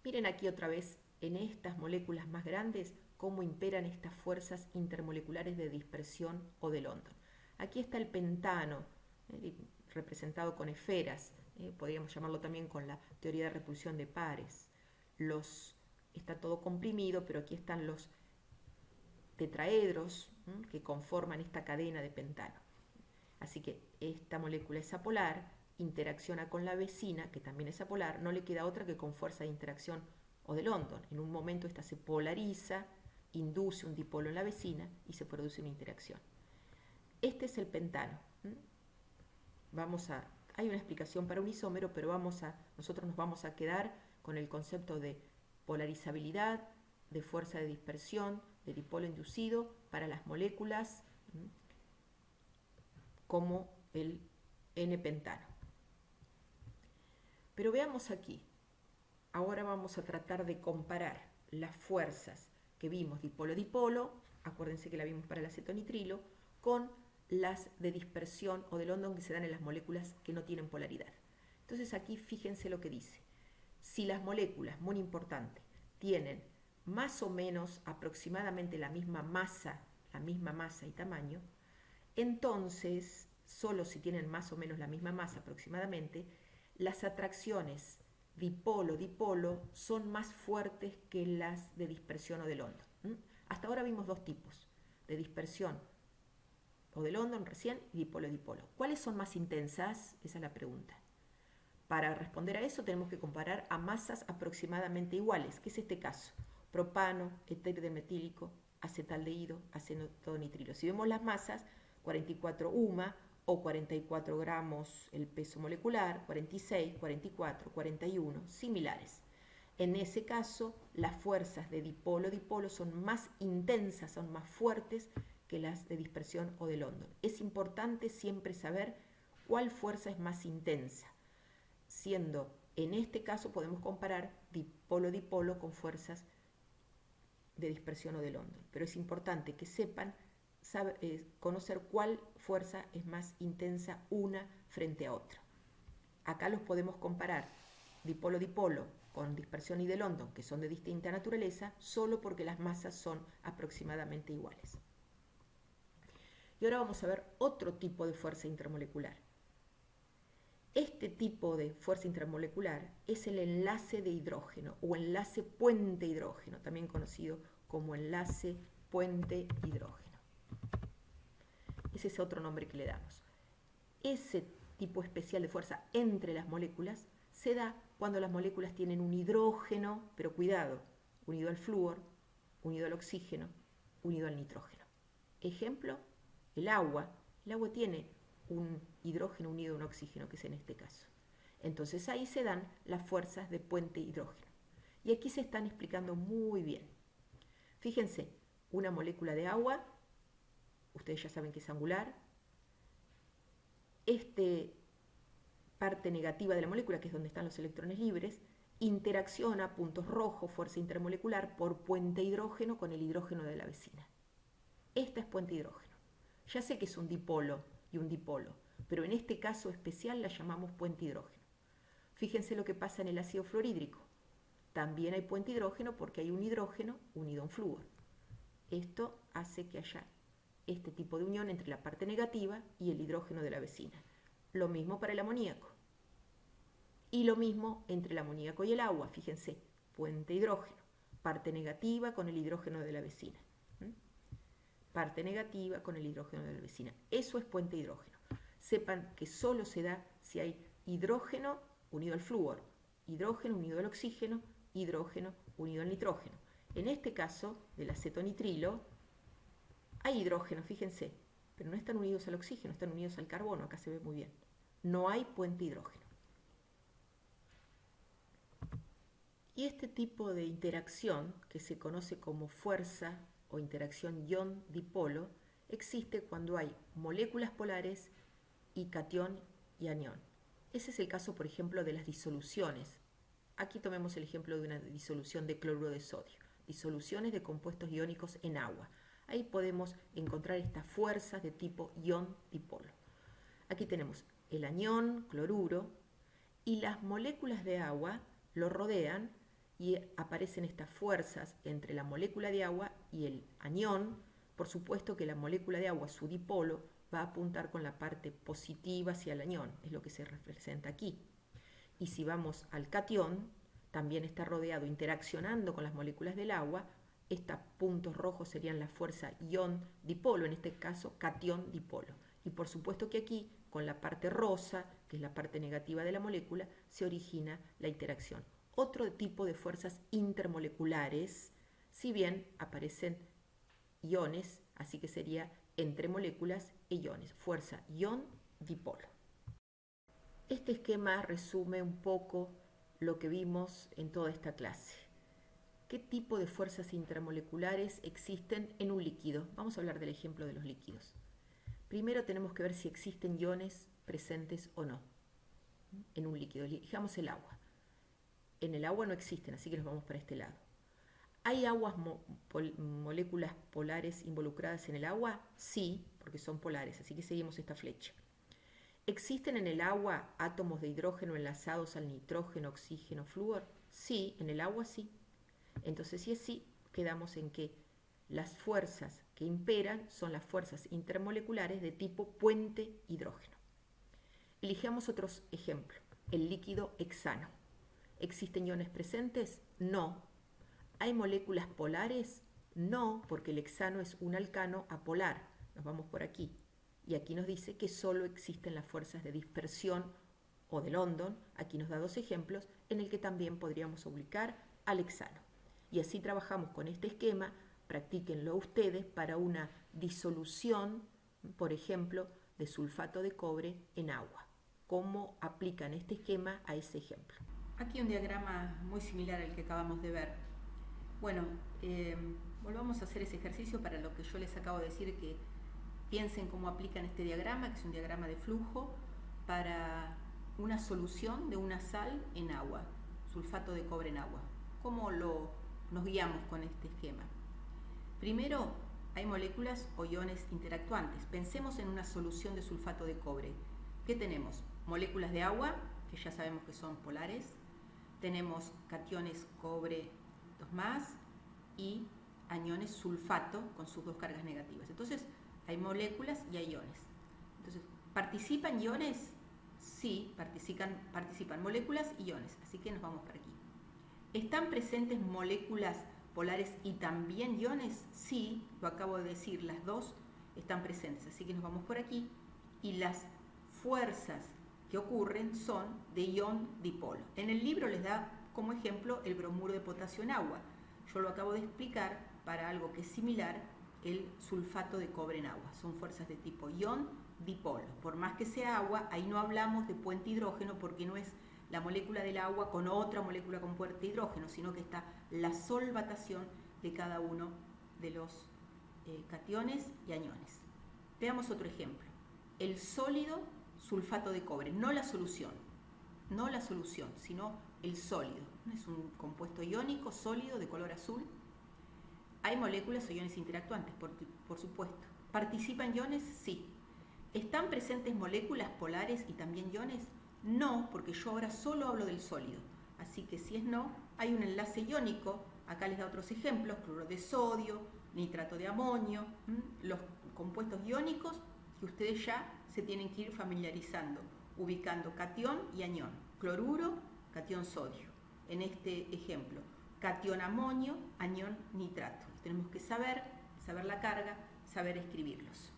Miren aquí otra vez en estas moléculas más grandes cómo imperan estas fuerzas intermoleculares de dispersión o de London. Aquí está el pentano, representado con esferas, podríamos llamarlo también con la teoría de repulsión de pares. Está todo comprimido, pero aquí están los tetraedros que conforman esta cadena de pentano. Así que esta molécula es apolar, interacciona con la vecina, que también es apolar, no le queda otra que con fuerza de interacción o de London. En un momento esta se polariza, induce un dipolo en la vecina y se produce una interacción. Este es el pentano. Hay una explicación para un isómero, pero nosotros nos vamos a quedar con el concepto de polarizabilidad, de fuerza de dispersión, de dipolo inducido para las moléculas como el N-pentano. Pero veamos aquí, ahora vamos a tratar de comparar las fuerzas que vimos dipolo-dipolo, acuérdense que la vimos para el acetonitrilo, con las de dispersión o de London que se dan en las moléculas que no tienen polaridad. Entonces aquí fíjense lo que dice. Si las moléculas, muy importante, tienen más o menos aproximadamente la misma masa y tamaño, entonces, solo si tienen más o menos la misma masa aproximadamente, las atracciones dipolo-dipolo son más fuertes que las de dispersión o de London. Hasta ahora vimos dos tipos, de dispersión o de London recién y dipolo-dipolo. ¿Cuáles son más intensas? Esa es la pregunta. Para responder a eso tenemos que comparar a masas aproximadamente iguales, que es este caso, propano, éter de metílico, acetaldehído, acetonitrilo. Si vemos las masas, 44 UMA o 44 gramos el peso molecular, 46, 44, 41, similares. En ese caso, las fuerzas de dipolo-dipolo son más intensas, son más fuertes que las de dispersión o de London. Es importante siempre saber cuál fuerza es más intensa, siendo en este caso podemos comparar dipolo-dipolo con fuerzas de dispersión o de London, pero es importante que sepan conocer cuál fuerza es más intensa una frente a otra. Acá los podemos comparar dipolo-dipolo con dispersión y de London, que son de distinta naturaleza, solo porque las masas son aproximadamente iguales. Y ahora vamos a ver otro tipo de fuerza intermolecular. Este tipo de fuerza intermolecular es el enlace de hidrógeno o enlace puente hidrógeno, también conocido como enlace puente hidrógeno. Ese es otro nombre que le damos. Ese tipo especial de fuerza entre las moléculas se da cuando las moléculas tienen un hidrógeno, pero cuidado, unido al flúor, unido al oxígeno, unido al nitrógeno. Ejemplo, el agua. El agua tiene un hidrógeno unido a un oxígeno, que es en este caso. Entonces ahí se dan las fuerzas de puente hidrógeno. Y aquí se están explicando muy bien. Fíjense, una molécula de agua, ustedes ya saben que es angular. Parte negativa de la molécula, que es donde están los electrones libres, interacciona, puntos rojos, fuerza intermolecular, por puente hidrógeno con el hidrógeno de la vecina. Esta es puente hidrógeno. Ya sé que es un dipolo y un dipolo, pero en este caso especial la llamamos puente hidrógeno. Fíjense lo que pasa en el ácido fluorhídrico. También hay puente hidrógeno porque hay un hidrógeno unido a un flúor. Esto hace que haya este tipo de unión entre la parte negativa y el hidrógeno de la vecina. Lo mismo para el amoníaco. Y lo mismo entre el amoníaco y el agua. Fíjense, puente hidrógeno. Parte negativa con el hidrógeno de la vecina. Parte negativa con el hidrógeno de la vecina. Eso es puente hidrógeno. Sepan que solo se da si hay hidrógeno unido al flúor, hidrógeno unido al oxígeno, hidrógeno unido al nitrógeno. En este caso, del acetonitrilo, hay hidrógeno, fíjense, pero no están unidos al oxígeno, están unidos al carbono, acá se ve muy bien. No hay puente hidrógeno. Y este tipo de interacción, que se conoce como fuerza o interacción ion-dipolo, existe cuando hay moléculas polares y catión y anión. Ese es el caso, por ejemplo, de las disoluciones. Aquí tomemos el ejemplo de una disolución de cloruro de sodio, disoluciones de compuestos iónicos en agua. Ahí podemos encontrar estas fuerzas de tipo ion-dipolo. Aquí tenemos el anión, cloruro, y las moléculas de agua lo rodean y aparecen estas fuerzas entre la molécula de agua y el anión. Por supuesto que la molécula de agua, su dipolo, va a apuntar con la parte positiva hacia el anión, es lo que se representa aquí. Y si vamos al catión, también está rodeado, interaccionando con las moléculas del agua. Estos puntos rojos serían la fuerza ion-dipolo, en este caso catión-dipolo. Y por supuesto que aquí, con la parte rosa, que es la parte negativa de la molécula, se origina la interacción. Otro tipo de fuerzas intermoleculares, si bien aparecen iones, así que sería entre moléculas e iones, fuerza ion-dipolo. Este esquema resume un poco lo que vimos en toda esta clase. ¿Qué tipo de fuerzas intermoleculares existen en un líquido? Vamos a hablar del ejemplo de los líquidos. Primero tenemos que ver si existen iones presentes o no en un líquido. Elijamos el agua. En el agua no existen, así que nos vamos para este lado. ¿Hay moléculas polares involucradas en el agua? Sí, porque son polares, así que seguimos esta flecha. ¿Existen en el agua átomos de hidrógeno enlazados al nitrógeno, oxígeno, flúor? Sí, en el agua sí. Entonces, si es sí, quedamos en que las fuerzas que imperan son las fuerzas intermoleculares de tipo puente hidrógeno. Elijamos otros ejemplos. El líquido hexano. ¿Existen iones presentes? No. ¿Hay moléculas polares? No, porque el hexano es un alcano apolar. Nos vamos por aquí. Y aquí nos dice que solo existen las fuerzas de dispersión o de London. Aquí nos da dos ejemplos en el que también podríamos ubicar al hexano. Y así trabajamos con este esquema. Practíquenlo ustedes para una disolución, por ejemplo, de sulfato de cobre en agua. ¿Cómo aplican este esquema a ese ejemplo? Aquí un diagrama muy similar al que acabamos de ver. Bueno, volvamos a hacer ese ejercicio para lo que yo les acabo de decir, que piensen cómo aplican este diagrama, que es un diagrama de flujo, para una solución de una sal en agua, sulfato de cobre en agua. ¿Cómo nos guiamos con este esquema? Primero, hay moléculas o iones interactuantes. Pensemos en una solución de sulfato de cobre. ¿Qué tenemos? Moléculas de agua, que ya sabemos que son polares. Tenemos cationes cobre 2+, y aniones sulfato con sus dos cargas negativas. Entonces, hay moléculas y hay iones. Entonces, ¿participan iones? Sí, participan moléculas y iones. Así que nos vamos por aquí. ¿Están presentes moléculas polares y también iones? Sí, lo acabo de decir, las dos están presentes. Así que nos vamos por aquí. Y las fuerzas que ocurren son de ion-dipolo. En el libro les da como ejemplo el bromuro de potasio en agua. Yo lo acabo de explicar para algo que es similar, el sulfato de cobre en agua. Son fuerzas de tipo ion-dipolo. Por más que sea agua, ahí no hablamos de puente hidrógeno porque no es la molécula del agua con otra molécula con puente hidrógeno, sino que está la solvatación de cada uno de los cationes y aniones. Veamos otro ejemplo. El sólido sulfato de cobre, no la solución, sino el sólido. Es un compuesto iónico sólido de color azul. Hay moléculas o iones interactuantes, por supuesto. ¿Participan iones? Sí. ¿Están presentes moléculas polares y también iones? No, porque yo ahora solo hablo del sólido. Así que si es no, hay un enlace iónico. Acá les da otros ejemplos: cloruro de sodio, nitrato de amonio, los compuestos iónicos que ustedes ya se tienen que ir familiarizando, ubicando catión y anión. Cloruro, catión sodio. En este ejemplo, catión amonio, anión nitrato. Tenemos que saber la carga, saber escribirlos.